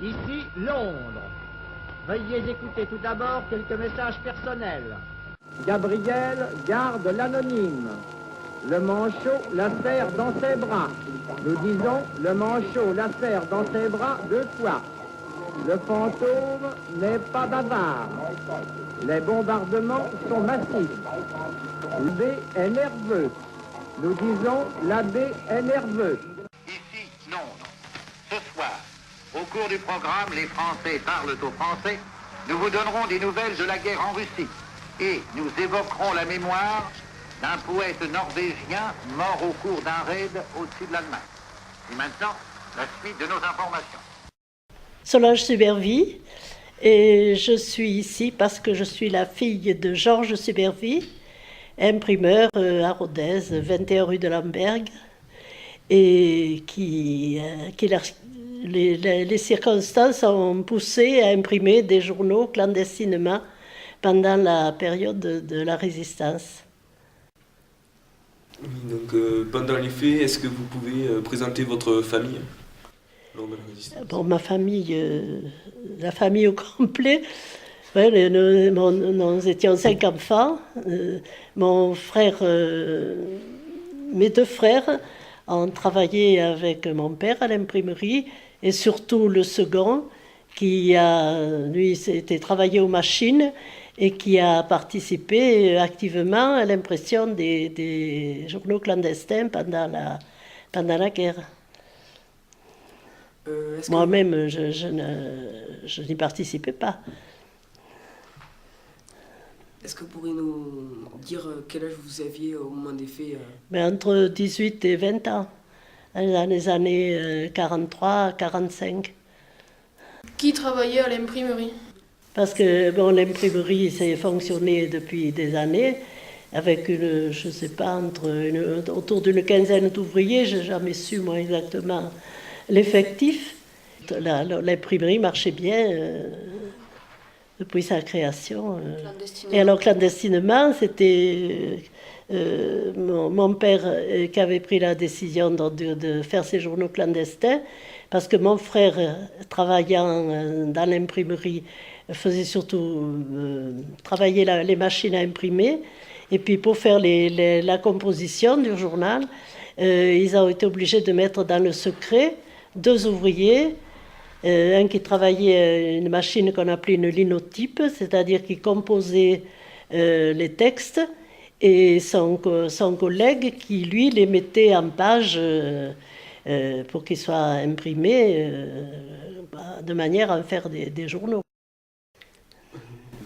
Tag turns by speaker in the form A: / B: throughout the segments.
A: Ici, Londres. Veuillez écouter tout d'abord quelques messages personnels. Gabriel garde l'anonyme. Le manchot la serre dans ses bras. Nous disons, le manchot la serre dans ses bras 2 fois. Le fantôme n'est pas bavard. Les bombardements sont massifs. L'abbé est nerveux. Nous disons, l'abbé est nerveux.
B: Ici, Londres. Ce soir, au cours du programme Les Français parlent aux Français, nous vous donnerons des nouvelles de la guerre en Russie et nous évoquerons la mémoire d'un poète norvégien mort au cours d'un raid au-dessus de l'Allemagne. Et maintenant, la suite de nos informations.
C: Solange Subervie, et je suis ici parce que je suis la fille de Georges Subervie, imprimeur à Rodez, 21 rue de Lamberg, et les circonstances ont poussé à imprimer des journaux clandestinement pendant la période de la Résistance.
D: Donc, pendant les faits, est-ce que vous pouvez présenter votre famille lors de la Résistance?
C: Bon, ma famille, la famille au complet, ouais, nous étions 5 enfants. Mon frère, mes 2 frères ont travaillé avec mon père à l'imprimerie, et surtout le second, qui a, lui, s'était travaillé aux machines et qui a participé activement à l'impression des journaux clandestins pendant la guerre. Moi-même, je n'y participais pas.
E: Est-ce que vous pourriez nous dire quel âge vous aviez au moment des faits
C: Mais entre 18 et 20 ans, dans les années 43-45.
F: Qui travaillait à l'imprimerie?
C: Parce que bon, l'imprimerie, c'est fonctionné depuis des années, avec je ne sais pas, autour d'une quinzaine d'ouvriers, je n'ai jamais su moi exactement l'effectif. L'imprimerie marchait bien depuis sa création. Et alors clandestinement, c'était mon père qui avait pris la décision de faire ses journaux clandestins, parce que mon frère, travaillant dans l'imprimerie, faisait surtout travailler les machines à imprimer. Et puis pour faire la composition du journal, ils ont été obligés de mettre dans le secret 2 ouvriers, un qui travaillait une machine qu'on appelait une linotype, c'est-à-dire qui composait les textes, et son collègue qui, lui, les mettait en page pour qu'ils soient imprimés de manière à en faire des journaux.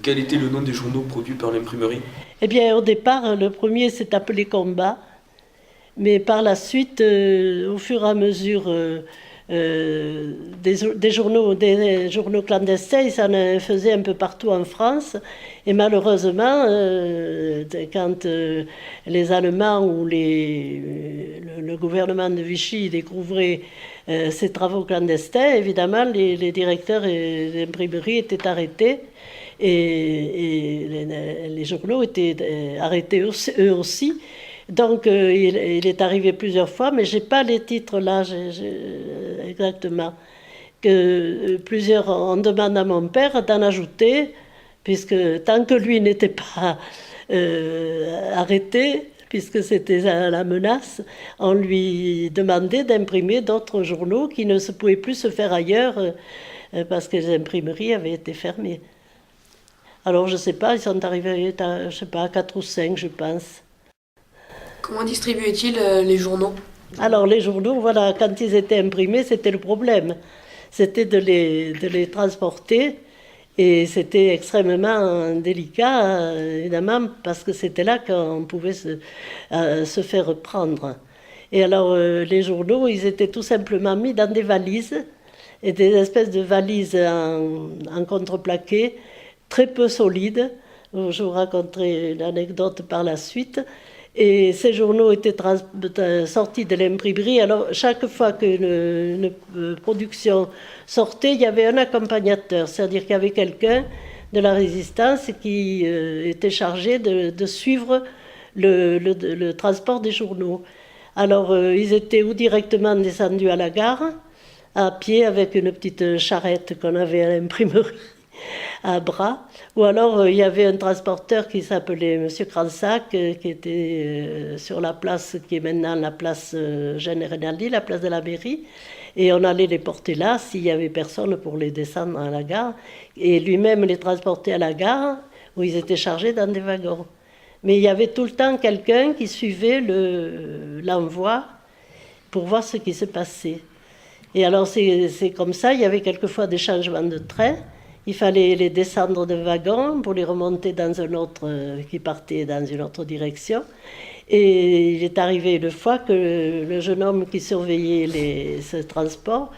D: Quel était le nom des journaux produits par l'imprimerie?
C: Eh bien, au départ, le premier s'est appelé Combat, mais par la suite, au fur et à mesure des journaux clandestins, ils en faisaient un peu partout en France, et malheureusement, quand les Allemands ou le gouvernement de Vichy découvrait ces travaux clandestins, évidemment, les directeurs d'imprimerie étaient arrêtés. Et les journaux étaient arrêtés eux aussi. Donc il est arrivé plusieurs fois, mais je n'ai pas les titres là exactement. Que plusieurs ont demandé à mon père d'en ajouter, puisque tant que lui n'était pas arrêté, puisque c'était la menace, on lui demandait d'imprimer d'autres journaux qui ne pouvaient plus se faire ailleurs, parce que les imprimeries avaient été fermées. Alors, je ne sais pas, ils sont arrivés à, je sais pas, 4 ou 5, je pense.
E: Comment distribuaient-ils les journaux?
C: Alors, les journaux, voilà, quand ils étaient imprimés, c'était le problème. C'était de les transporter, et c'était extrêmement délicat, évidemment, parce que c'était là qu'on pouvait se faire prendre. Et alors, les journaux, ils étaient tout simplement mis dans des valises, et des espèces de valises en contreplaqué, très peu solide. Je vous raconterai l'anecdote par la suite. Et ces journaux étaient sortis de l'imprimerie. Alors, chaque fois qu'une production sortait, il y avait un accompagnateur, c'est-à-dire qu'il y avait quelqu'un de la Résistance qui était chargé de suivre le transport des journaux. Alors, ils étaient ou directement descendus à la gare, à pied avec une petite charrette qu'on avait à l'imprimerie à bras. Ou alors il y avait un transporteur qui s'appelait Monsieur Cransac, qui était sur la place qui est maintenant la place Jeanne-Rinaldi, la place de la mairie. Et on allait les porter là s'il y avait personne pour les descendre à la gare. Et lui-même les transportait à la gare où ils étaient chargés dans des wagons. Mais il y avait tout le temps quelqu'un qui suivait l'envoi pour voir ce qui se passait. Et alors c'est comme ça, il y avait quelquefois des changements de train. Il fallait les descendre de wagon pour les remonter dans un autre qui partait dans une autre direction. Et il est arrivé une fois que le jeune homme qui surveillait ce transport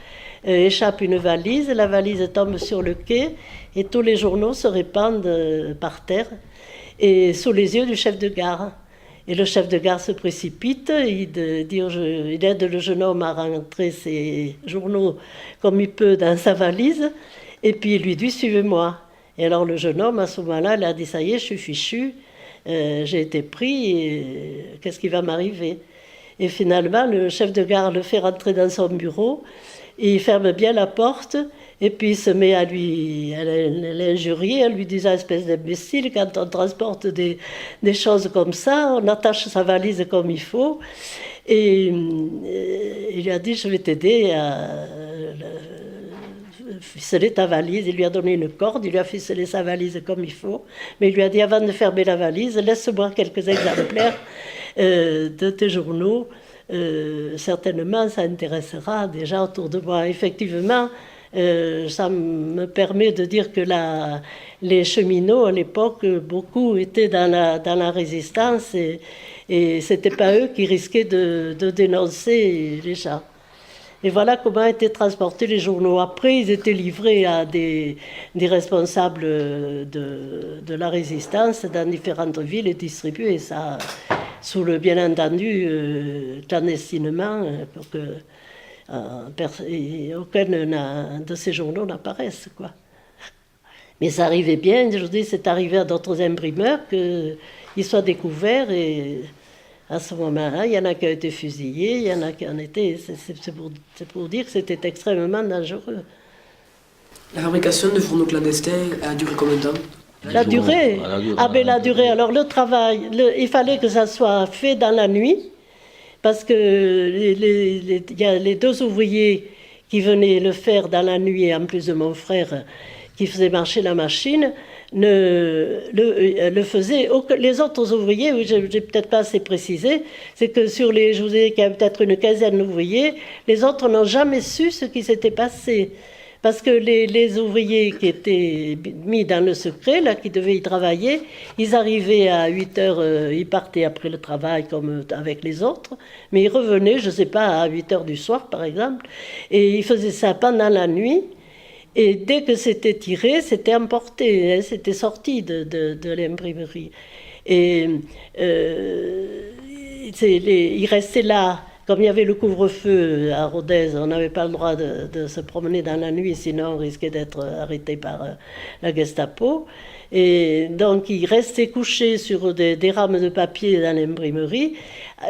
C: échappe une valise. La valise tombe sur le quai et tous les journaux se répandent par terre et sous les yeux du chef de gare. Et le chef de gare se précipite, il aide le jeune homme à rentrer ses journaux comme il peut dans sa valise. Et puis il lui dit « Suivez-moi ». Et alors le jeune homme, à ce moment-là, il a dit « Ça y est, je suis fichu, j'ai été pris, qu'est-ce qui va m'arriver ?» Et finalement, le chef de gare le fait rentrer dans son bureau, et il ferme bien la porte, et puis il se met à l'injurier, en lui disant « Espèce d'imbécile, quand on transporte des choses comme ça, on attache sa valise comme il faut. » Et il lui a dit « Je vais t'aider à... ficeler ta valise ». Il lui a donné une corde, il lui a ficelé sa valise comme il faut, mais il lui a dit avant de fermer la valise, laisse-moi quelques exemplaires de tes journaux, certainement ça intéressera des gens autour de moi. Effectivement, ça me permet de dire que les cheminots à l'époque, beaucoup étaient dans la résistance et c'était pas eux qui risquaient de dénoncer les gens. Et voilà comment étaient transportés les journaux. Après, ils étaient livrés à des responsables de la résistance dans différentes villes et distribués, ça, bien entendu, clandestinement, pour que aucun de ces journaux n'apparaisse, quoi. Mais ça arrivait bien, je dis, c'est arrivé à d'autres imprimeurs qu'ils soient découverts et... À ce moment-là, il y en a qui ont été fusillés, il y en a qui en étaient... C'est pour dire que c'était extrêmement dangereux.
E: La fabrication de journaux clandestins a duré combien de temps?
C: La durée. Alors le travail, il fallait que ça soit fait dans la nuit, parce que il y a les deux ouvriers qui venaient le faire dans la nuit, en plus de mon frère qui faisait marcher la machine, le faisaient. Les autres ouvriers, oui, j'ai peut-être pas assez précisé, c'est que je vous ai dit qu'il y avait peut-être une quinzaine d'ouvriers, les autres n'ont jamais su ce qui s'était passé. Parce que les ouvriers qui étaient mis dans le secret, là, qui devaient y travailler, ils arrivaient à 8 heures, ils partaient après le travail comme avec les autres, mais ils revenaient, je ne sais pas, à 8 heures du soir par exemple, et ils faisaient ça pendant la nuit. Et dès que c'était tiré, c'était emporté, hein, c'était sorti de l'imprimerie. Et il restait là, comme il y avait le couvre-feu à Rodez, on n'avait pas le droit de se promener dans la nuit, sinon on risquait d'être arrêté par la Gestapo. Et donc il restait couché sur des rames de papier dans l'imprimerie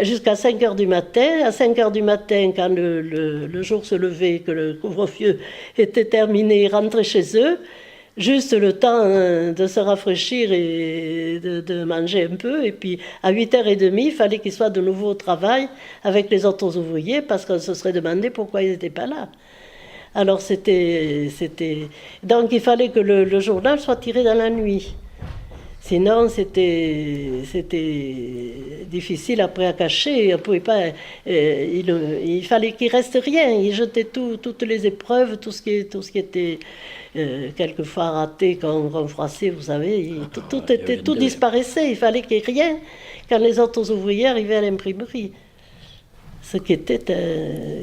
C: jusqu'à 5 heures du matin. À 5 heures du matin, quand le jour se levait, que le couvre-feu était terminé, ils rentraient chez eux, juste le temps de se rafraîchir et de manger un peu. Et puis à 8h30, il fallait qu'ils soient de nouveau au travail avec les autres ouvriers parce qu'on se serait demandé pourquoi ils n'étaient pas là. Alors donc il fallait que le journal soit tiré dans la nuit. Sinon, c'était difficile après à cacher. On pouvait pas, il fallait qu'il reste rien. Ils jetaient toutes les épreuves, tout ce qui était quelquefois raté, qu'on froissait, vous savez. Tout disparaissait. Il fallait qu'il n'y ait rien quand les autres ouvriers arrivaient à l'imprimerie. Ce qui était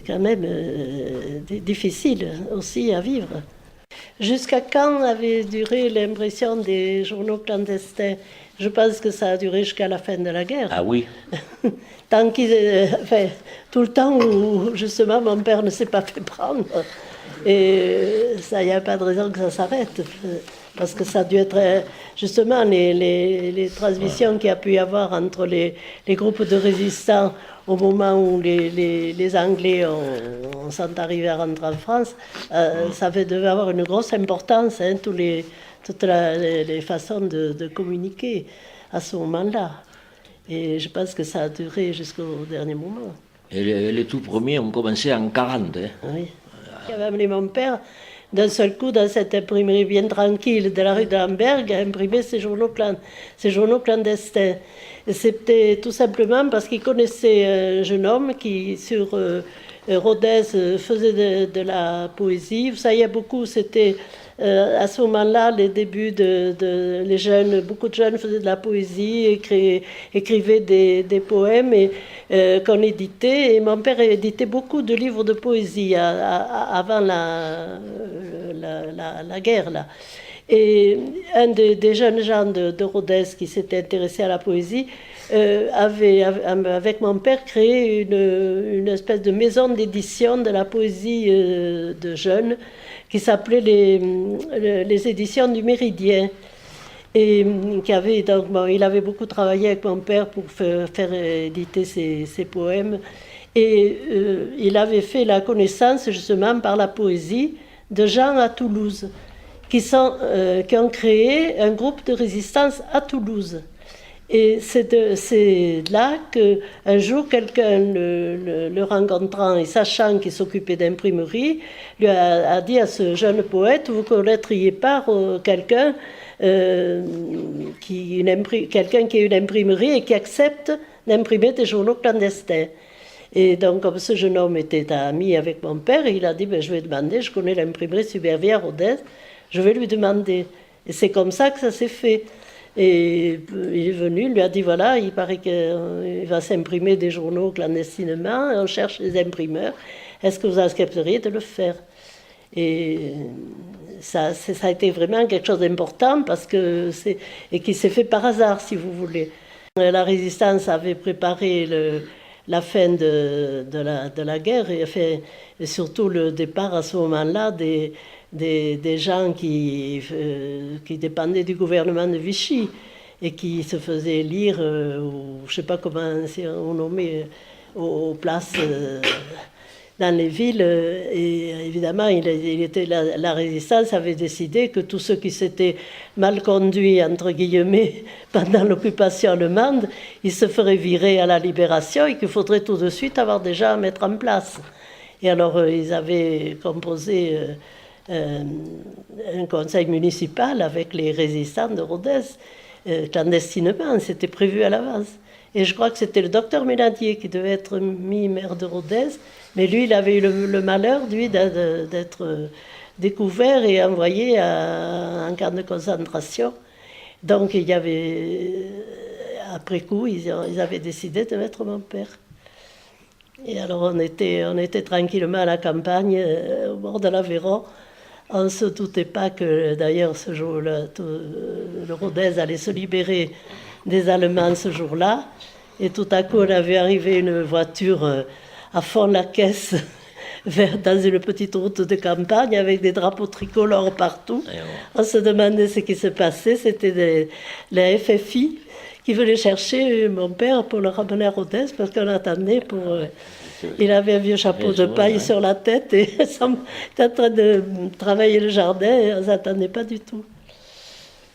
C: quand même difficile aussi à vivre. Jusqu'à quand avait duré l'impression des journaux clandestins? Je pense que ça a duré jusqu'à la fin de la guerre.
G: Ah oui.
C: Tout le temps où justement mon père ne s'est pas fait prendre. Et ça, il n'y a pas de raison que ça s'arrête. Parce que ça a dû être justement les transmissions qu'il y a pu y avoir entre les groupes de résistants au moment où les Anglais sont arrivés à rentrer en France, ça devait avoir une grosse importance, hein, toutes les façons de communiquer à ce moment-là. Et je pense que ça a duré jusqu'au dernier moment.
G: Et les tout premiers ont commencé en 40. Hein.
C: Oui. Il avait amené mon père, d'un seul coup, dans cette imprimerie bien tranquille de la rue de Lamberg, à imprimer ses journaux clandestins. Et c'était tout simplement parce qu'il connaissait un jeune homme qui, sur Rodez, faisait de la poésie. Vous savez, il y a beaucoup, c'était à ce moment-là, les débuts les jeunes, beaucoup de jeunes faisaient de la poésie, écrivaient des poèmes qu'on éditait. Et mon père éditait beaucoup de livres de poésie avant la guerre, là. Et un des jeunes gens de Rodez qui s'était intéressé à la poésie avait, avec mon père, créé une espèce de maison d'édition de la poésie de jeunes qui s'appelait les éditions du Méridien. Et il avait beaucoup travaillé avec mon père pour faire éditer ses poèmes. Et il avait fait la connaissance, justement, par la poésie, de gens à Toulouse, qui ont créé un groupe de résistance à Toulouse. Et c'est là qu'un jour, quelqu'un le rencontrant et sachant qu'il s'occupait d'imprimerie, lui a dit à ce jeune poète, vous ne connaîtriez pas quelqu'un qui a une imprimerie et qui accepte d'imprimer des journaux clandestins. Et donc, comme ce jeune homme était ami avec mon père, il a dit, je vais demander, je connais l'imprimerie Subervière à Rodez, je vais lui demander. Et c'est comme ça que ça s'est fait. Et il est venu, il lui a dit, voilà, il paraît qu'il va s'imprimer des journaux clandestinement, on cherche des imprimeurs, est-ce que vous accepteriez de le faire? Et ça a été vraiment quelque chose d'important, et qui s'est fait par hasard, si vous voulez. La résistance avait préparé la fin de la guerre, et surtout le départ à ce moment-là des gens qui dépendaient du gouvernement de Vichy et qui se faisaient lire, ou je ne sais pas comment on nommait, aux places dans les villes. Et évidemment, la résistance avait décidé que tous ceux qui s'étaient mal conduits, entre guillemets, pendant l'occupation allemande, ils se feraient virer à la libération et qu'il faudrait tout de suite avoir des gens à mettre en place. Et alors, ils avaient composé un conseil municipal avec les résistants de Rodez, clandestinement, c'était prévu à l'avance. Et je crois que c'était le docteur Ménadier qui devait être mis maire de Rodez, mais lui, il avait eu le malheur, lui, d'être découvert et envoyé en camp de concentration. Donc, il y avait, après coup, ils avaient décidé de mettre mon père. Et alors, on était tranquillement à la campagne, au bord de l'Aveyron. On ne se doutait pas que, d'ailleurs, ce jour-là, le Rodez allait se libérer des Allemands ce jour-là. Et tout à coup, on avait arrivé une voiture à fond la caisse dans une petite route de campagne avec des drapeaux tricolores partout. On se demandait ce qui se passait. C'était la FFI qui venait chercher mon père pour le ramener à Rodez parce qu'on attendait pour... Il avait un vieux chapeau de paille sur la tête et il était en train de travailler le jardin et on ne s'attendait pas du tout.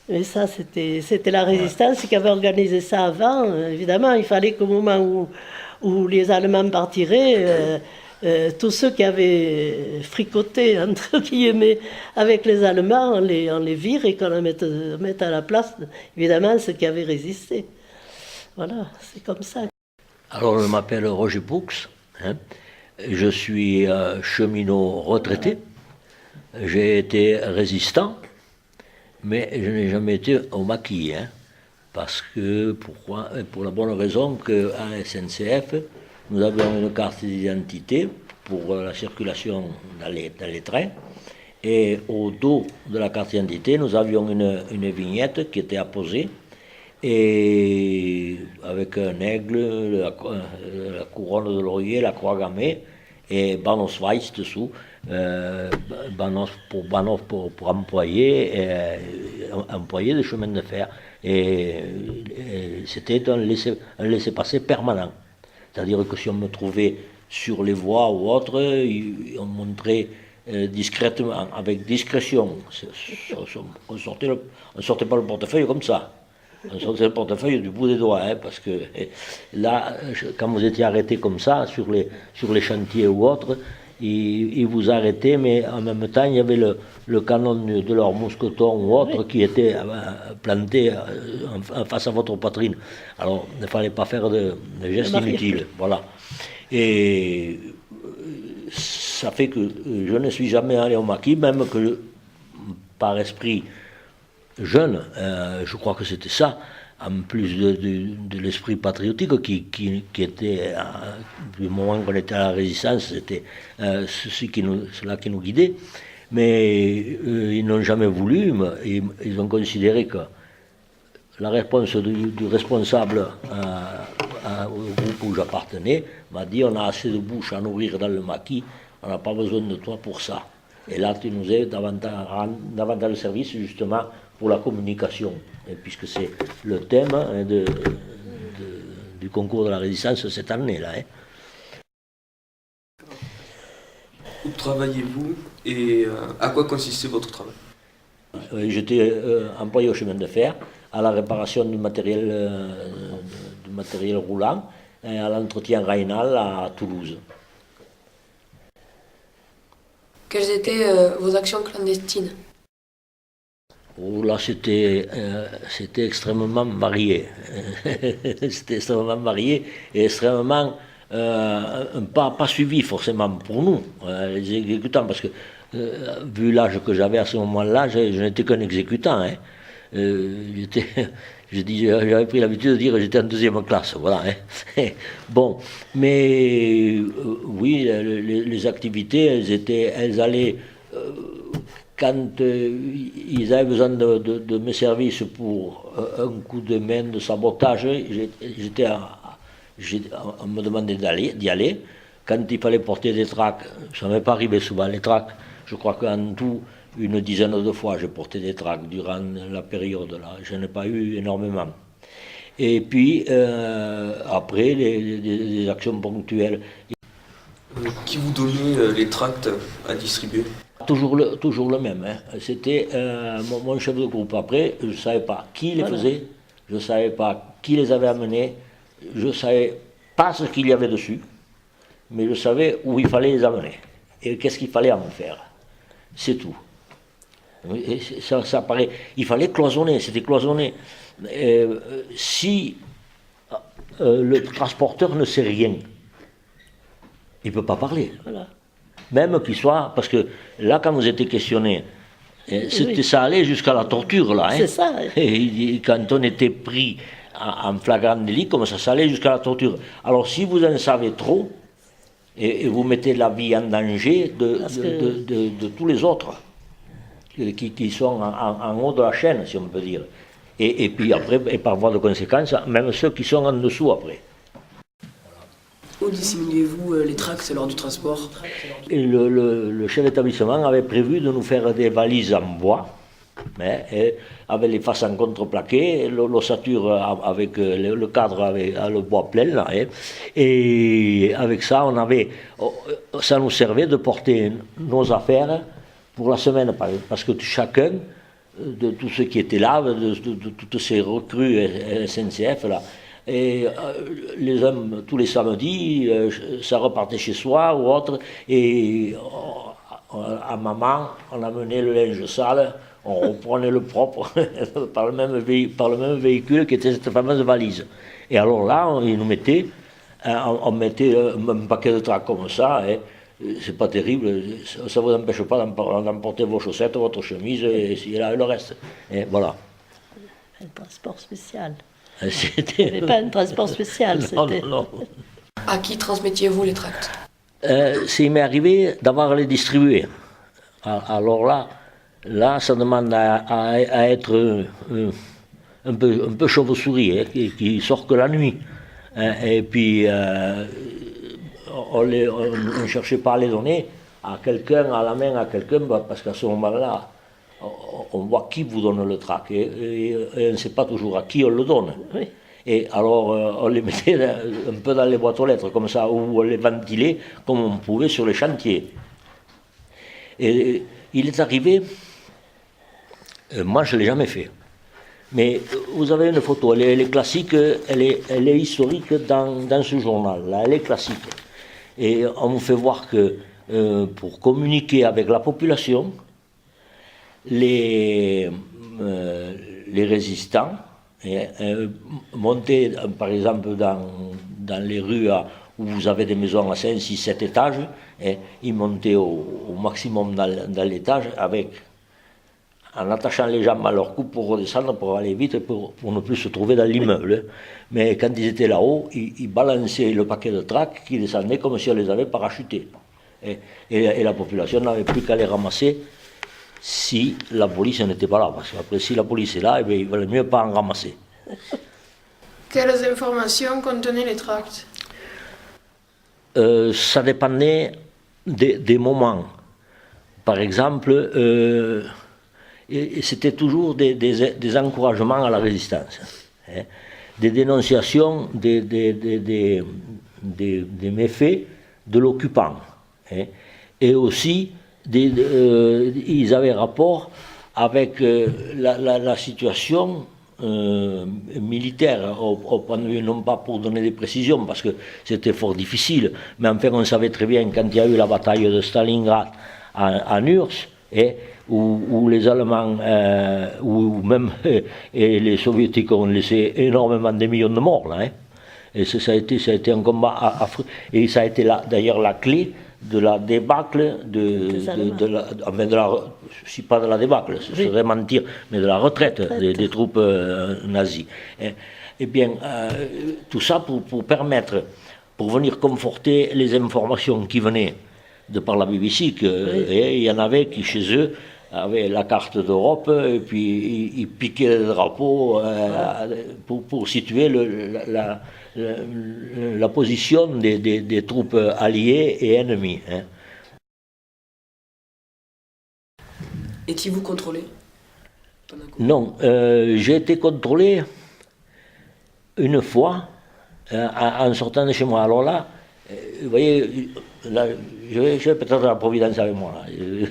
C: Mais ça, c'était la résistance qui avait organisé ça avant. Évidemment, il fallait qu'au moment où les Allemands partiraient, tous ceux qui avaient fricoté, entre guillemets, avec les Allemands, on les vire et qu'on mette à la place, évidemment, ceux qui avaient résisté. Voilà, c'est comme ça.
G: Alors, je m'appelle Roger Poux. Je suis cheminot retraité. J'ai été résistant, mais je n'ai jamais été au maquis. Parce que, pourquoi? Pour la bonne raison qu'à la SNCF, nous avions une carte d'identité pour la circulation dans les trains. Et au dos de la carte d'identité, nous avions une vignette qui était apposée. Et avec un aigle, la couronne de laurier, la croix gammée et Bahnhofsweiss dessous, pour employer des chemins de fer. Et c'était un laissez-passer permanent. C'est-à-dire que si on me trouvait sur les voies ou autre, on montrait discrètement, avec discrétion. On ne sortait pas le portefeuille comme ça. On sortait le portefeuille du bout des doigts, hein, parce que là, quand vous étiez arrêté comme ça, sur les chantiers ou autres, ils vous arrêtaient, mais en même temps, il y avait le canon de leur mousqueton ou autre qui était planté en face à votre poitrine. Alors, il ne fallait pas faire de gestes inutiles. Voilà. Et ça fait que je ne suis jamais allé au maquis, même que par esprit jeune, je crois que c'était ça, en plus de l'esprit patriotique qui était, du moment qu'on était à la résistance, c'était cela qui nous guidait. Mais ils n'ont jamais voulu, ils ont considéré que la réponse du responsable au groupe où j'appartenais m'a dit: on a assez de bouches à nourrir dans le maquis, on n'a pas besoin de toi pour ça. Et là, tu nous es davantage de service justement pour la communication, et puisque c'est le thème du concours de la résistance cette année-là.
D: Où travaillez-vous et à quoi consistait votre travail?
G: J'étais employé au chemin de fer, à la réparation du matériel roulant et à l'entretien rainal à Toulouse.
F: Quelles étaient vos actions clandestines?
G: Oh là, c'était extrêmement varié. C'était extrêmement varié et extrêmement pas suivi forcément pour nous, les exécutants, parce que vu l'âge que j'avais à ce moment-là, je n'étais qu'un exécutant. Hein. J'avais pris l'habitude de dire que j'étais en deuxième classe, voilà. Hein. Bon, mais oui, les activités, elles allaient, quand ils avaient besoin de mes services pour un coup de main de sabotage, on me demandait d'y aller. Quand il fallait porter des tracts, ça ne m'est pas arrivé souvent, les tracts. Je crois qu'en tout, une dizaine de fois, j'ai porté des tracts durant la période là. Je n'ai pas eu énormément. Et puis, après, les actions ponctuelles.
D: Qui vous donnait les tracts à distribuer?
G: Toujours le même. Hein. C'était mon chef de groupe. Après, je ne savais pas qui les faisait, je ne savais pas qui les avait amenés, je ne savais pas ce qu'il y avait dessus, mais je savais où il fallait les amener et qu'est-ce qu'il fallait en faire. C'est tout. Et ça paraît. Il fallait cloisonner, c'était cloisonné. Si le transporteur ne sait rien, il ne peut pas parler. Voilà. Même qu'il soit. Parce que là, quand vous étiez questionné, ça allait jusqu'à la torture, là. Hein.
C: C'est ça.
G: Et quand on était pris en flagrant délit, comme ça allait jusqu'à la torture. Alors, si vous en savez trop, et vous mettez la vie en danger de tous les autres qui sont en haut de la chaîne, si on peut dire. Et puis après, et par voie de conséquence, même ceux qui sont en dessous après.
E: Où dissimulez-vous les tracts lors du transport?
G: Et le chef d'établissement avait prévu de nous faire des valises en bois, avec les faces en contreplaqué, l'ossature avec le cadre avec le bois plein, là, hein. Et avec ça, ça nous servait de porter nos affaires pour la semaine, parce que chacun de tous ceux qui étaient là, de toutes ces recrues SNCF là, et tous les samedis, ça repartait chez soi ou autre, et à maman, on amenait le linge sale, on reprenait le propre par le même véhicule qui était cette fameuse valise. Et alors là, ils nous mettaient, on mettait un paquet de tracts comme ça, hein. C'est pas terrible, ça ne vous empêche pas d'emporter vos chaussettes, votre chemise et là, le reste. Et voilà.
C: Un transport spécial.
G: C'était...
C: Mais pas un transport spécial, c'était...
G: Non.
E: À qui transmettiez-vous les tracts?
G: Il m'est arrivé d'avoir à les distribuer. Alors là, ça demande à être un peu chauve-souris, hein, qui sort que la nuit. Et puis, on ne cherchait pas à les donner à quelqu'un, à la main à quelqu'un, parce qu'à ce moment-là, on voit qui vous donne le tract, et on ne sait pas toujours à qui on le donne.
C: Oui.
G: Et alors, on les mettait un peu dans les boîtes aux lettres, comme ça, ou on les ventilait comme on pouvait sur les chantiers. Et il est arrivé, moi je ne l'ai jamais fait, mais vous avez une photo, elle est classique, elle est historique dans ce journal-là, elle est classique. Et on vous fait voir que pour communiquer avec la population, les résistants montaient, par exemple, dans les rues où vous avez des maisons à 5, 6, 7 étages, ils montaient au maximum dans l'étage en attachant les jambes à leur cou pour redescendre, pour aller vite, pour ne plus se trouver dans l'immeuble. Mais quand ils étaient là-haut, ils balançaient le paquet de trac qui descendait comme si on les avait parachutés. Et la population n'avait plus qu'à les ramasser si la police n'était pas là. Parce qu'après, si la police est là, il valait mieux pas en ramasser.
F: Quelles informations contenaient les tracts?
G: Ça dépendait des moments. Par exemple, c'était toujours des encouragements à la résistance, des dénonciations des méfaits de l'occupant. Et aussi, ils avaient rapport avec la situation militaire, au point de vue, non pas pour donner des précisions, parce que c'était fort difficile, mais enfin on savait très bien quand il y a eu la bataille de Stalingrad en URSS, où les Allemands, ou même et les Soviétiques ont laissé énormément de millions de morts, là, et ça a été un combat affreux, et ça a été d'ailleurs la clé de la débâcle, si pas de la débâcle, ce serait mentir, mais de la retraite des troupes nazies. Eh bien, tout ça pour permettre, pour venir conforter les informations qui venaient de par la BBC, il y en avait qui chez eux avaient la carte d'Europe, et puis ils piquaient le drapeau pour situer la position des troupes alliées et ennemies.
E: Étiez-vous contrôlé?
G: Non, j'ai été contrôlé une fois en sortant de chez moi. Alors là, vous voyez, là, j'ai peut-être la Providence avec moi, là,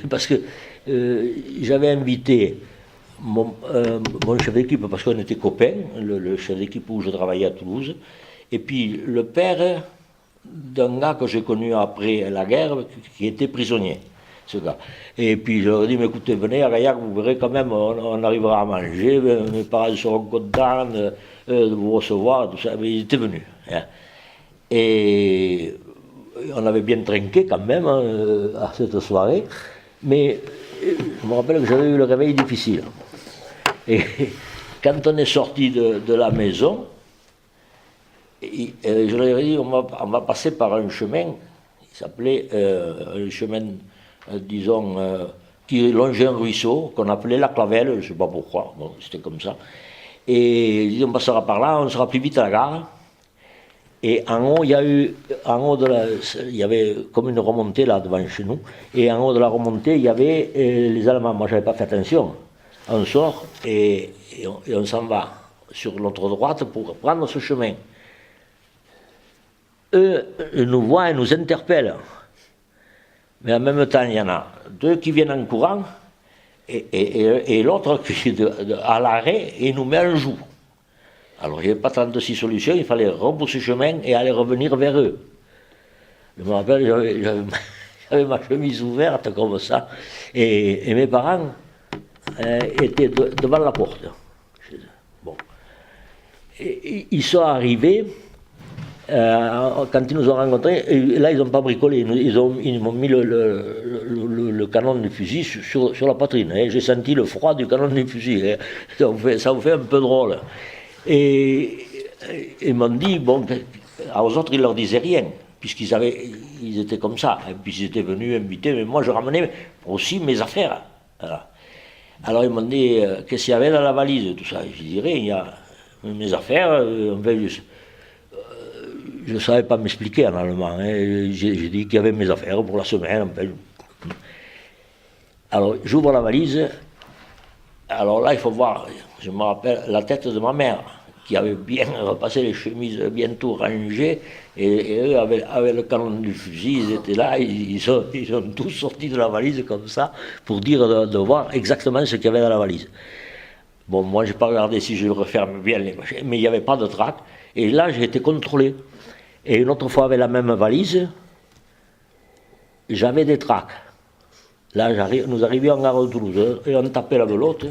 G: parce que j'avais invité mon chef d'équipe, parce qu'on était copains, le chef d'équipe où je travaillais à Toulouse, et puis le père d'un gars que j'ai connu après la guerre, qui était prisonnier, ce gars. Et puis je leur ai dit, mais écoutez, venez à Gaillac, vous verrez quand même, on arrivera à manger, mes parents seront contents de vous recevoir, tout ça. Mais ils étaient venus. Et on avait bien trinqué quand même à cette soirée, mais je me rappelle que j'avais eu le réveil difficile. Et quand on est sorti de la maison, je leur ai dit, on va passer par un chemin qui s'appelait un chemin, disons, qui longeait un ruisseau, qu'on appelait la Clavelle, je ne sais pas pourquoi, bon, c'était comme ça. Et ils disaient, on passera par là, on sera plus vite à la gare. Et en haut, il y avait comme une remontée là devant chez nous, et en haut de la remontée, il y avait les Allemands. Moi, je n'avais pas fait attention. On sort et on s'en va sur notre droite pour prendre ce chemin. Eux nous voient et nous interpellent. Mais en même temps, il y en a deux qui viennent en courant et l'autre qui est à l'arrêt et nous met un joug. Alors, il n'y avait pas 36 solutions, il fallait repousser chemin et aller revenir vers eux. Je me rappelle, j'avais ma chemise ouverte comme ça, et mes parents étaient devant la porte. Bon. Et ils sont arrivés, quand ils nous ont rencontrés, et là, ils n'ont pas bricolé, ils m'ont mis le canon du fusil sur la poitrine. J'ai senti le froid du canon du fusil. Ça vous fait un peu drôle. Et ils m'ont dit, bon, aux autres, ils ne leur disaient rien, puisqu'ils étaient comme ça, et puis ils étaient venus inviter, mais moi je ramenais aussi mes affaires. Voilà. Alors ils m'ont dit, qu'est-ce qu'il y avait dans la valise, tout ça. Je dirais, il y a mes affaires, je ne savais pas m'expliquer en allemand, j'ai dit qu'il y avait mes affaires pour la semaine. Alors j'ouvre la valise, alors là il faut voir, je me rappelle la tête de ma mère, qui avaient bien repassé les chemises bien tout rangées, et eux, avec le canon du fusil, ils étaient là, ils sont tous sortis de la valise comme ça, pour dire de voir exactement ce qu'il y avait dans la valise. Bon, moi, je n'ai pas regardé si je referme bien les machins, mais il n'y avait pas de trac, et là, j'ai été contrôlé. Et une autre fois, avec la même valise, j'avais des tracs. Là, nous arrivions en gare de Toulouse, et on tapait la veloute,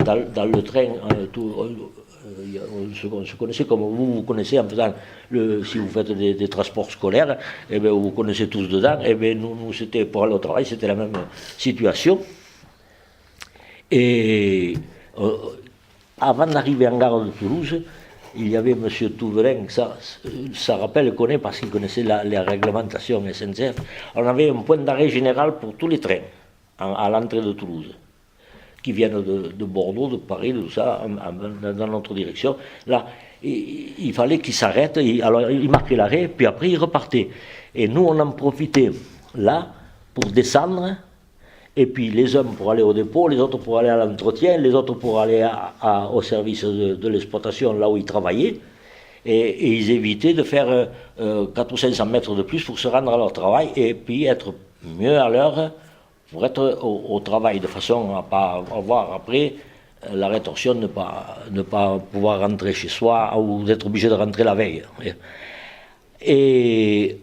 G: dans le train, on se connaissait comme vous connaissez en faisant, si vous faites des transports scolaires, eh bien, vous connaissez tous dedans, et bien, nous c'était pour aller au travail, c'était la même situation. Et avant d'arriver en gare de Toulouse, il y avait M. Touvelin, ça rappelle connaît parce qu'il connaissait les réglementations SNCF. On avait un point d'arrêt général pour tous les trains à l'entrée de Toulouse, qui viennent de Bordeaux, de Paris, de tout ça, dans notre direction. Là, il fallait qu'ils s'arrêtent, alors ils marquaient l'arrêt, puis après ils repartaient. Et nous, on en profitait là pour descendre, et puis les uns pour aller au dépôt, les autres pour aller à l'entretien, les autres pour aller au service de l'exploitation, là où ils travaillaient, et ils évitaient de faire 400 ou 500 mètres de plus pour se rendre à leur travail, et puis être mieux à l'heure, pour être au travail, de façon à ne pas avoir après la rétorsion, ne pas pouvoir rentrer chez soi ou d'être obligé de rentrer la veille. Et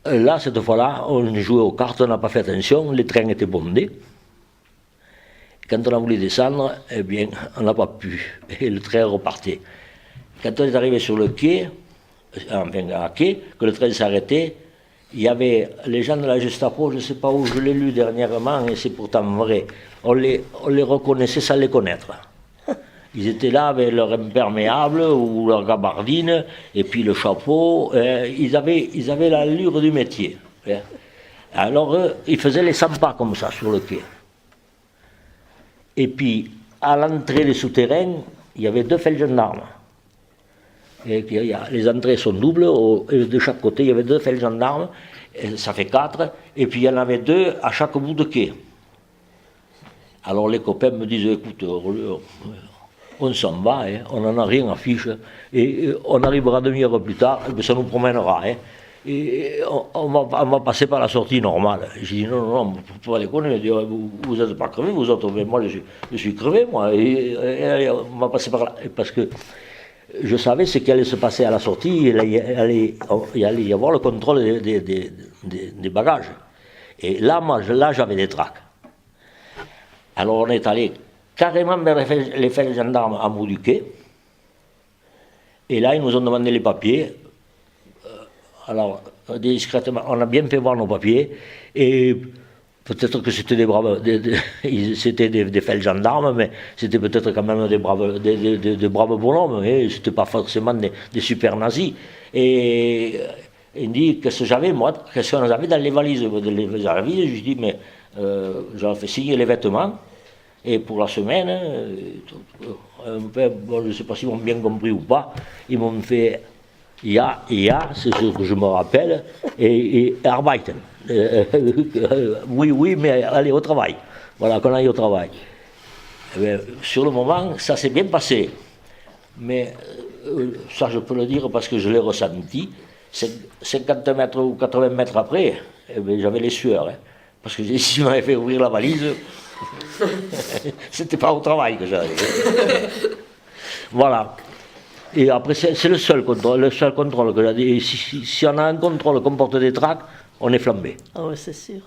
G: là, cette fois-là, on jouait aux cartes, on n'a pas fait attention, les trains étaient bondés. Quand on a voulu descendre, eh bien, on n'a pas pu, et le train repartait. Quand on est arrivé sur le quai, enfin à quai, que le train s'arrêtait, il y avait les gens de la Gestapo, je ne sais pas où je l'ai lu dernièrement, et c'est pourtant vrai, on les reconnaissait sans les connaître. Ils étaient là avec leur imperméable ou leur gabardine, et puis le chapeau, ils avaient l'allure du métier. Alors ils faisaient les 100 pas comme ça sur le quai. Et puis, à l'entrée des souterrains, il y avait 2 gendarmes. Et les entrées sont doubles, et de chaque côté, il y avait 2 gendarmes, et ça fait 4, et puis il y en avait 2 à chaque bout de quai. Alors les copains me disent, écoute, on s'en va, hein, on n'en a rien à fiche, et on arrivera demi-heure plus tard, et ça nous promènera. Hein, et on va passer par la sortie normale. J'ai dit non, vous ne pouvez pas déconner, vous n'êtes pas crevés, vous autres, mais moi je suis crevé, moi, et on va passer par là. Parce que je savais ce qui allait se passer à la sortie, il allait y avoir le contrôle des bagages. Et là, j'avais des tracs. Alors on est allé carrément vers les gendarmes à bout du quai, et là ils nous ont demandé les papiers. Alors, discrètement, on a bien fait voir nos papiers, et peut-être que c'était c'était des gendarmes, mais c'était peut-être quand même des braves bonhommes, hein, c'était pas forcément des super nazis. Et il me dit, qu'est-ce qu'on avait dans les valises je dis, mais j'en fais signer les vêtements, et pour la semaine, bon, je ne sais pas s'ils m'ont bien compris ou pas, ils m'ont fait... Il y a, c'est ce que je me rappelle, et Arbeiten. Oui, mais allez au travail. Voilà, qu'on aille au travail. Bien, sur le moment, ça s'est bien passé. Mais ça, je peux le dire parce que je l'ai ressenti. 50 mètres ou 80 mètres après, eh bien, j'avais les sueurs. Hein, parce que si on m'avait fait ouvrir la valise, c'était pas au travail que j'allais. Voilà. Et après, c'est le seul contrôle que j'ai dit. Et si on a un contrôle qui comporte des tracs, on est flambé.
C: Ah oui, c'est sûr.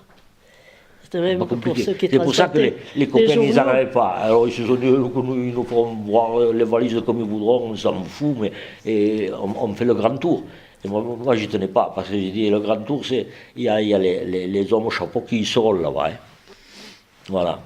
C: C'était même pour ceux qui
G: c'est pour ça que les copains, ils n'en avaient pas. Alors ils se sont dit, ils nous feront voir les valises comme ils voudront, on s'en fout, mais et on fait le grand tour. Et moi j'y tenais pas, parce que j'ai dit, le grand tour, il y a les hommes au chapeau qui seront là-bas. Hein. Voilà.